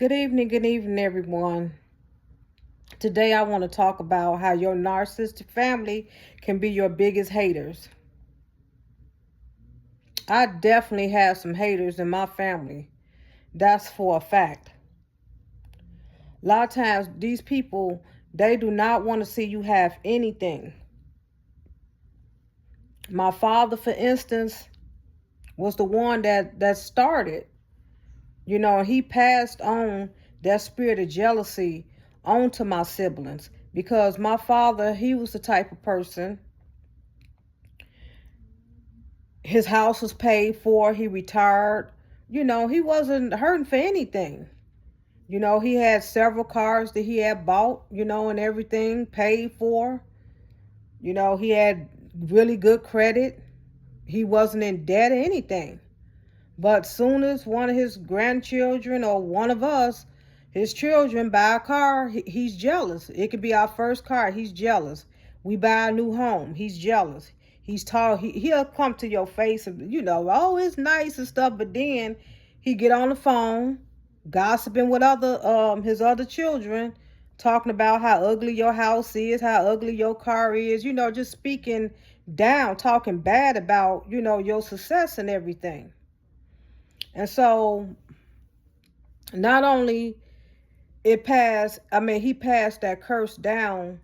Good evening, everyone. Today, I want to talk about how your narcissistic family can be your biggest haters. I definitely have some haters in my family. That's for a fact. A lot of times, these people, they do not want to see you have anything. My father, for instance, was the one that started. He passed on that spirit of jealousy onto my siblings because my father, he was the type of person. His house was paid for. He retired. He wasn't hurting for anything. He had several cars that he had bought, and everything paid for. He had really good credit. He wasn't in debt or anything. But soon as one of his grandchildren or one of us, his children, buy a car, he's jealous. It could be our first car. He's jealous. We buy a new home. He's jealous. He's tall. He'll come to your face and, oh, it's nice and stuff. But then he get on the phone, gossiping with his other children, talking about how ugly your house is, how ugly your car is, just speaking down, talking bad about, your success and everything. And so not only he passed that curse down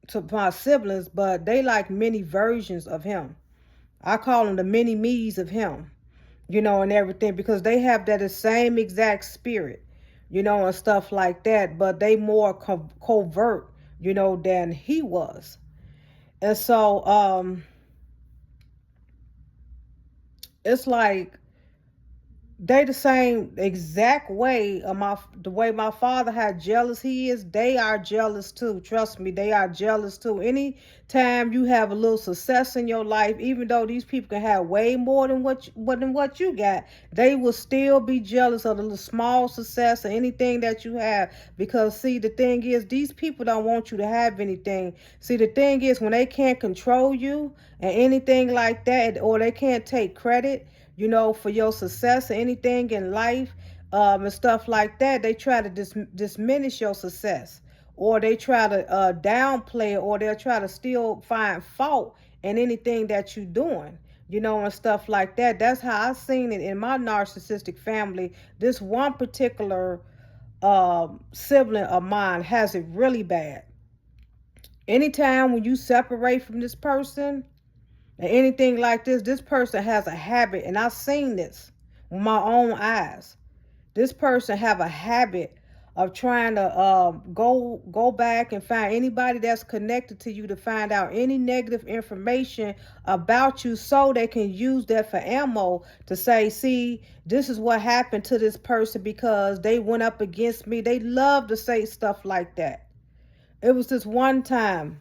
to my siblings, but they like many versions of him. I call them the mini me's of him, and everything, because they have that same exact spirit, and stuff like that, but they more covert, than he was. And so it's like they the same exact way of the way my father had jealous he is. They are jealous too. Trust me, they are jealous too. Anytime you have a little success in your life, even though these people can have way more than what you got, they will still be jealous of the little small success or anything that you have. Because see, the thing is, these people don't want you to have anything. See, the thing is, when they can't control you and anything like that, or they can't take credit, for your success or anything in life, and stuff like that, they try to diminish your success, or they try to downplay it, or they'll try to still find fault in anything that you're doing, and stuff like that. That's how I seen it in my narcissistic family. This one particular sibling of mine has it really bad. Anytime when you separate from this person, and anything like this person has a habit, and I've seen this with my own eyes. This person have a habit of trying to go back and find anybody that's connected to you to find out any negative information about you, so they can use that for ammo to say, see, this is what happened to this person because they went up against me. They love to say stuff like that. It was this one time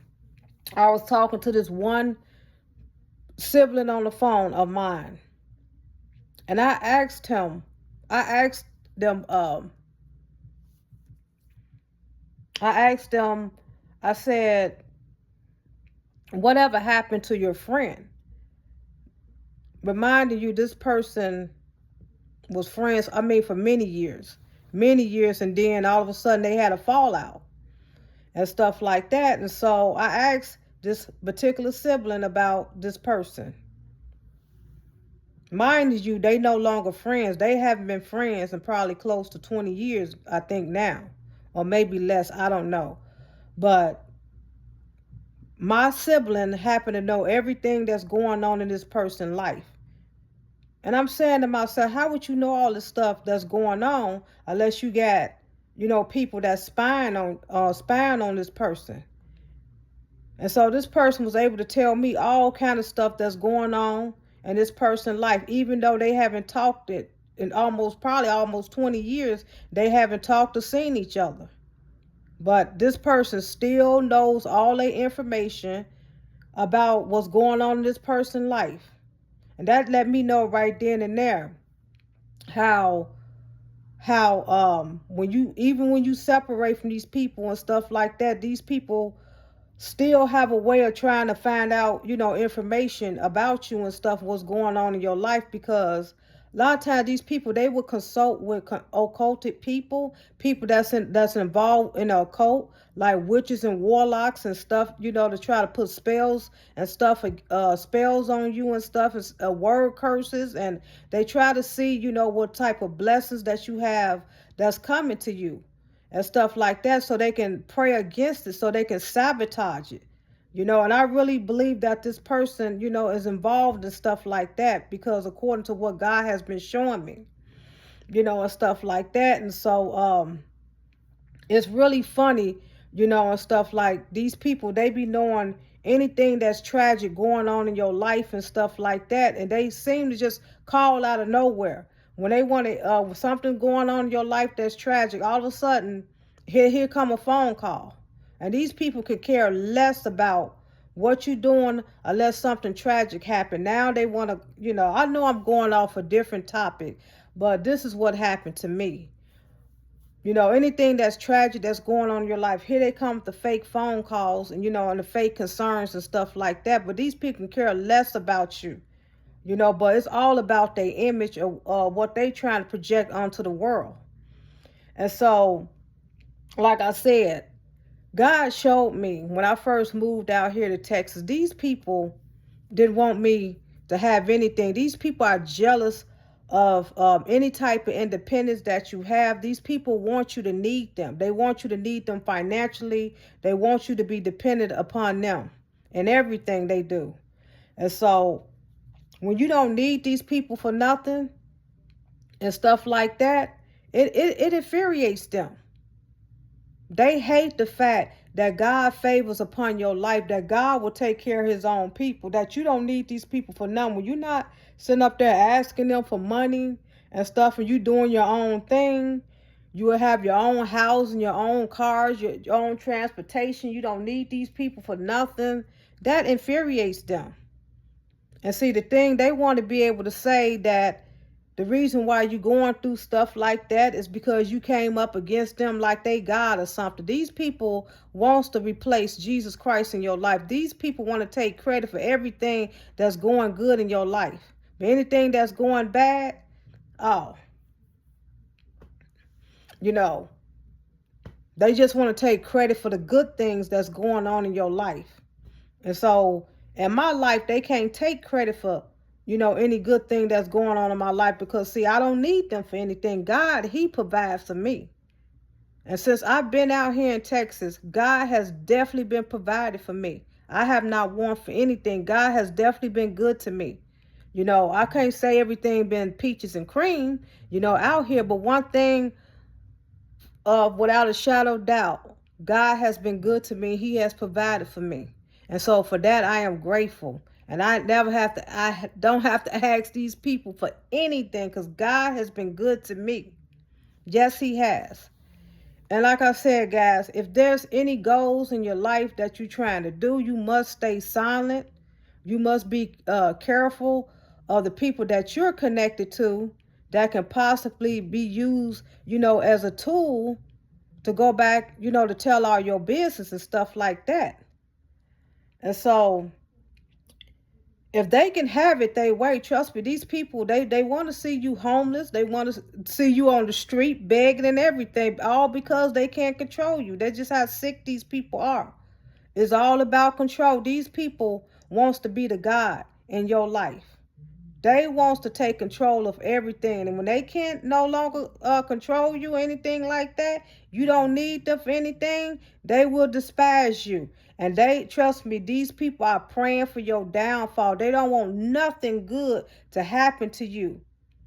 I was talking to this one sibling on the phone of mine, and I asked them, I said, whatever happened to your friend? Reminding you, this person was friends, for many years, and then all of a sudden they had a fallout and stuff like that. And so I asked this particular sibling about this person. Mind you, they no longer friends. They haven't been friends in probably close to 20 years, I think now, or maybe less, I don't know. But my sibling happened to know everything that's going on in this person's life. And I'm saying to myself, how would you know all this stuff that's going on unless you got, people that spying on this person? And so this person was able to tell me all kind of stuff that's going on in this person's life, even though they haven't talked it in probably almost 20 years. They haven't talked or seen each other. But this person still knows all their information about what's going on in this person's life. And that let me know right then and there how when you separate from these people and stuff like that, these people still have a way of trying to find out, information about you and stuff, what's going on in your life, because A lot of times these people, they will consult with occulted people, people that's involved in the occult, like witches and warlocks and stuff, to try to put spells and stuff, spells on you and stuff, and word curses, and they try to see, what type of blessings that you have that's coming to you and stuff like that, so they can pray against it, so they can sabotage it. And I really believe that this person, is involved in stuff like that, because according to what God has been showing me, and stuff like that. And so it's really funny, and stuff like these people, they be knowing anything that's tragic going on in your life and stuff like that. And they seem to just call out of nowhere. When they want to, something going on in your life that's tragic, all of a sudden, here come a phone call. And these people could care less about what you're doing unless something tragic happened. Now they want to, I know I'm going off a different topic, but this is what happened to me. Anything that's tragic that's going on in your life, here they come with the fake phone calls and, and the fake concerns and stuff like that. But these people can care less about you, but it's all about their image of what they trying to project onto the world. And so, like I said, God showed me when I first moved out here to Texas, these people didn't want me to have anything. These people are jealous of any type of independence that you have. These people want you to need them. They want you to need them financially. They want you to be dependent upon them in everything they do. And so when you don't need these people for nothing and stuff like that, it infuriates them. They hate the fact that God favors upon your life, that God will take care of his own people, that you don't need these people for nothing. When you're not sitting up there asking them for money and stuff, and you doing your own thing, you will have your own house and your own cars, your own transportation. You don't need these people for nothing. That infuriates them. And see, the thing, they want to be able to say that the reason why you're going through stuff like that is because you came up against them like they God or something. These people wants to replace Jesus Christ in your life. These people want to take credit for everything that's going good in your life. But anything that's going bad, oh, they just want to take credit for the good things that's going on in your life. And so in my life, they can't take credit for any good thing that's going on in my life, because see, I don't need them for anything. God, he provides for me. And since I've been out here in Texas, God has definitely been provided for me. I have not want for anything. God has definitely been good to me. I can't say everything been peaches and cream, out here, but one thing, without a shadow of doubt, God has been good to me. He has provided for me. And so for that, I am grateful. And I don't have to ask these people for anything, because God has been good to me. Yes, he has. And like I said, guys, if there's any goals in your life that you're trying to do, you must stay silent. You must be careful of the people that you're connected to that can possibly be used, as a tool to go back, to tell all your business and stuff like that. And so if they can have it their way, trust me, these people, they want to see you homeless. They want to see you on the street begging and everything, all because they can't control you. That's just how sick these people are. It's all about control. These people wants to be the God in your life. They wants to take control of everything. And when they can't no longer control you or anything like that, you don't need them for anything, they will despise you. And they, trust me, these people are praying for your downfall. They don't want nothing good to happen to you.